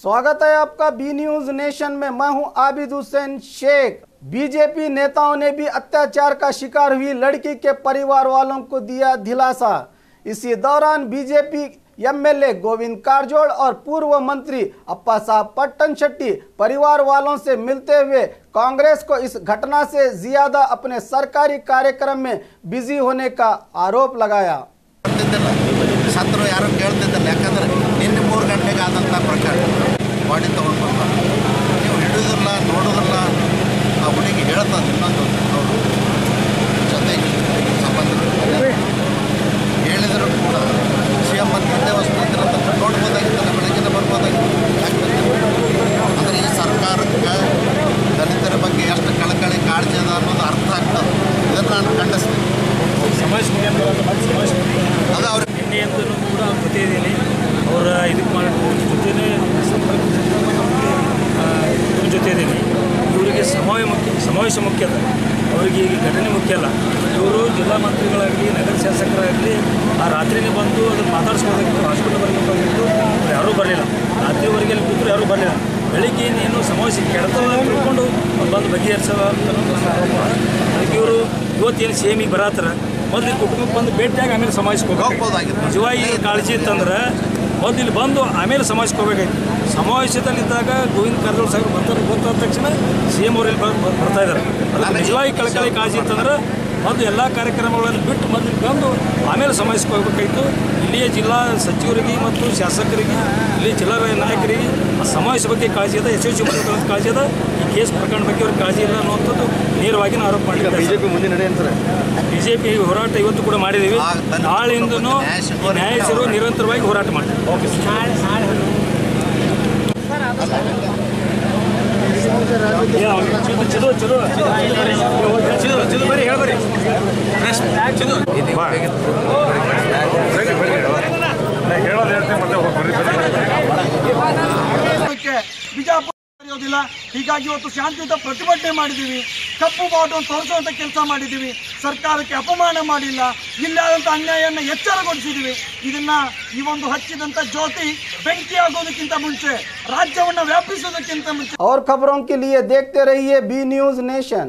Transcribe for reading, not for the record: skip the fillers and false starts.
स्वागत है आपका बी न्यूज नेशन में। मैं हूं आबिद हुसैन शेख। बीजेपी नेताओं ने भी अत्याचार का शिकार हुई लड़की के परिवार वालों को दिया दिलासा। इसी दौरान बीजेपी एमएलए गोविंद कारजोड़ और पूर्व मंत्री अप्पा साहब पट्टनशेट्टी परिवार वालों से मिलते हुए कांग्रेस को इस घटना से ज्यादा अपने सरकारी कार्यक्रम में बिजी होने का आरोप लगाया। ಸತ್ತರು ಯಾರು ಕೇಳ್ತಿದ್ದಿಲ್ಲ, ಯಾಕಂದ್ರೆ ನಿನ್ನೆ 3 ಗಂಟೆಗೆ ಆದಂಥ ಪ್ರಕಾರ ಬಾಡಿ ತೊಗೊಂಡು ಬಂದ ನೀವು ಹಿಡಿದಿಲ್ಲ ನೋಡೋದಿಲ್ಲ. ಆ ಹುಡುಗಿ ಹೇಳ್ತದೆ ಇನ್ನೊಂದು ಅವರು ಜೊತೆಗೆ ಸಂಬಂಧಿಕರು ಹೇಳಿದರೂ ಕೂಡ CM ಅಂತ ಹಿಂದೆ ವಸ್ತು ನೋಡ್ಬೋದಾಗಿತ್ತಲ್ಲ, ಬೆಳಗ್ಗೆ ಬರ್ಬೋದಾಗಿತ್ತು. ಅಂದರೆ ಈ ಸರ್ಕಾರಕ್ಕೆ ದಲಿತರ ಬಗ್ಗೆ ಎಷ್ಟು ಕಳಕಳಿ ಕಾಳಜಿ ಅದ ಅನ್ನೋದು ಅರ್ಥ ಆಗ್ತದೆ. ಇದನ್ನು ನಾನು ಖಂಡಿಸ್ತೀನಿ. ಅದು ಅವ್ರ ನಿನ್ನೆಯಂತೂ ಕೂಡ ಜೊತೆ ಇದ್ದೀನಿ. ಅವರ ಇದಕ್ಕೆ ಮಾಡಿ ಜೊತೆನೇ ಸಂಪರ್ಕ ಜೊತೆ ಇದ್ದೀನಿ. ಇವರಿಗೆ ಸಮಾವೇಶ ಮುಖ್ಯ ಅದ, ಅವರಿಗೆ ಈಗ ಘಟನೆ ಮುಖ್ಯ ಅಲ್ಲ. ಇವರು ಜಿಲ್ಲಾ ಮಂತ್ರಿಗಳಾಗಲಿ ನಗರ ಶಾಸಕರಾಗಲಿ ಆ ರಾತ್ರಿನೇ ಬಂದು ಅದನ್ನು ಮಾತಾಡಿಸ್ಬೋದಾಗಿತ್ತು, ಹಾಸ್ಪಿಟಲ್ ಬರಬೇಕಾಗಿತ್ತು. ಯಾರೂ ಬರಲಿಲ್ಲ. ರಾತ್ರಿವರೆಗೆ ಅಲ್ಲಿ ಕೂತರು ಯಾರೂ ಬರಲಿಲ್ಲ. ಬೆಳಿಗ್ಗೆ ಇನ್ನೇನು ಸಮಾವೇಶ ಕೆಡ್ತದ ತಿಳ್ಕೊಂಡು ಬಂದು ಬಗೆಹರಿಸೋ ಅದಕ್ಕೆ ಇವರು ಇವತ್ತೇನು CMಗೆ ಬರತ್ತಾರೆ. ಮೊದಲು ಕುಟುಂಬಕ್ಕೆ ಬಂದು ಭೇಟಿಯಾಗಿ ಆಮೇಲೆ ಸಮಾವೇಶಕ್ಕೆ ಹೋಗ್ಬೋದಾಗಿತ್ತು. ನಿಜವಾಗಿ ಕಾಳಜಿ ಇತ್ತಂದ್ರೆ ಮೊದಲು ಇಲ್ಲಿ ಬಂದು ಆಮೇಲೆ ಸಮಾವೇಶಕ್ಕೆ ಹೋಗಬೇಕಾಗಿತ್ತು. ಸಮಾವೇಶದಲ್ಲಿದ್ದಾಗ ಗೋವಿಂದ ಕಾರಜೋಳ ಸಾಹೇಬರು ಬರ್ತಾರೆ, ಗೊತ್ತಾದ ತಕ್ಷಣ CM ಅವರಲ್ಲಿ ಬರ್ತಾ ಇದ್ದಾರೆ. ಅದಕ್ಕೆ ನಿಜವಾಗಿ ಕಳಕಳಿ ಕಾಳಜಿ ಇತ್ತಂದ್ರೆ ಮೊದಲು ಎಲ್ಲ ಕಾರ್ಯಕ್ರಮಗಳನ್ನು ಬಿಟ್ಟು ಮೊದಲು ಬಂದು ಆಮೇಲೆ ಸಮಾವೇಶಕ್ಕೆ ಹೋಗಬೇಕಾಗಿತ್ತು. ಇಲ್ಲಿಯ ಜಿಲ್ಲಾ ಸಚಿವರಿಗೆ ಮತ್ತು ಶಾಸಕರಿಗೆ, ಇಲ್ಲಿ ಜಿಲ್ಲಾ ನಾಯಕರಿಗೆ ಆ ಸಮಾವೇಶ ಬಗ್ಗೆ ಕಾಳಜಿ ಅದ, ಯಶಸ್ವಿ ಮಾಡೋದು ಕಾಳಜಿ ಅದ. ಈ ಕೇಸ್ ಪ್ರಕರಣ ಬಗ್ಗೆ ಅವ್ರಿಗೆ ಕಾಳಜಿ ಇಲ್ಲ ಅನ್ನುವಂಥದ್ದು ನೇರವಾಗಿ ಆರೋಪ ಮಾಡಿದ್ದಾರೆ. ಬಿಜೆಪಿ ಮುಂದೆ ನಡೆಯುತ್ತಾರೆ. ಬಿಜೆಪಿ ಹೋರಾಟ ಇವತ್ತು ಕೂಡ ಮಾಡಿದ್ದೀವಿ. ನಾಳೆಯಿಂದನೂ ನ್ಯಾಯಾಧೀಶರು ನಿರಂತರವಾಗಿ ಹೋರಾಟ ಮಾಡ್ತಾರೆ. ಓಕೆ ಬಿಜಾಪುರ ಬರೆಯೋದಿಲ್ಲ. ಹೀಗಾಗಿ ಇವತ್ತು ಶಾಂತಿಯುತ ಪ್ರತಿಭಟನೆ ಮಾಡಿದ್ದೀವಿ. ಕಪ್ಪು ಬಾವುಟವನ್ನು ತೋರಿಸುವಂಥ ಕೆಲಸ ಮಾಡಿದ್ದೀವಿ. ಸರ್ಕಾರಕ್ಕೆ ಅಪಮಾನ ಮಾಡಿಲ್ಲ. ಇಲ್ಲಾದಂಥ ಅನ್ಯಾಯವನ್ನು ಎಚ್ಚರಗೊಳಿಸಿದ್ದೀವಿ. ಈ ಒಂದು ಹಚ್ಚಿದಂಥ ಜ್ಯೋತಿ ಬೆಂಕಿ ಆಗೋದಕ್ಕಿಂತ ಮುಂಚೆ, ರಾಜ್ಯವನ್ನು ವ್ಯಾಪಿಸೋದಕ್ಕಿಂತ ಮುಂಚೆ। और खबरों के लिए देखते रहिए बी न्यूज नेशन।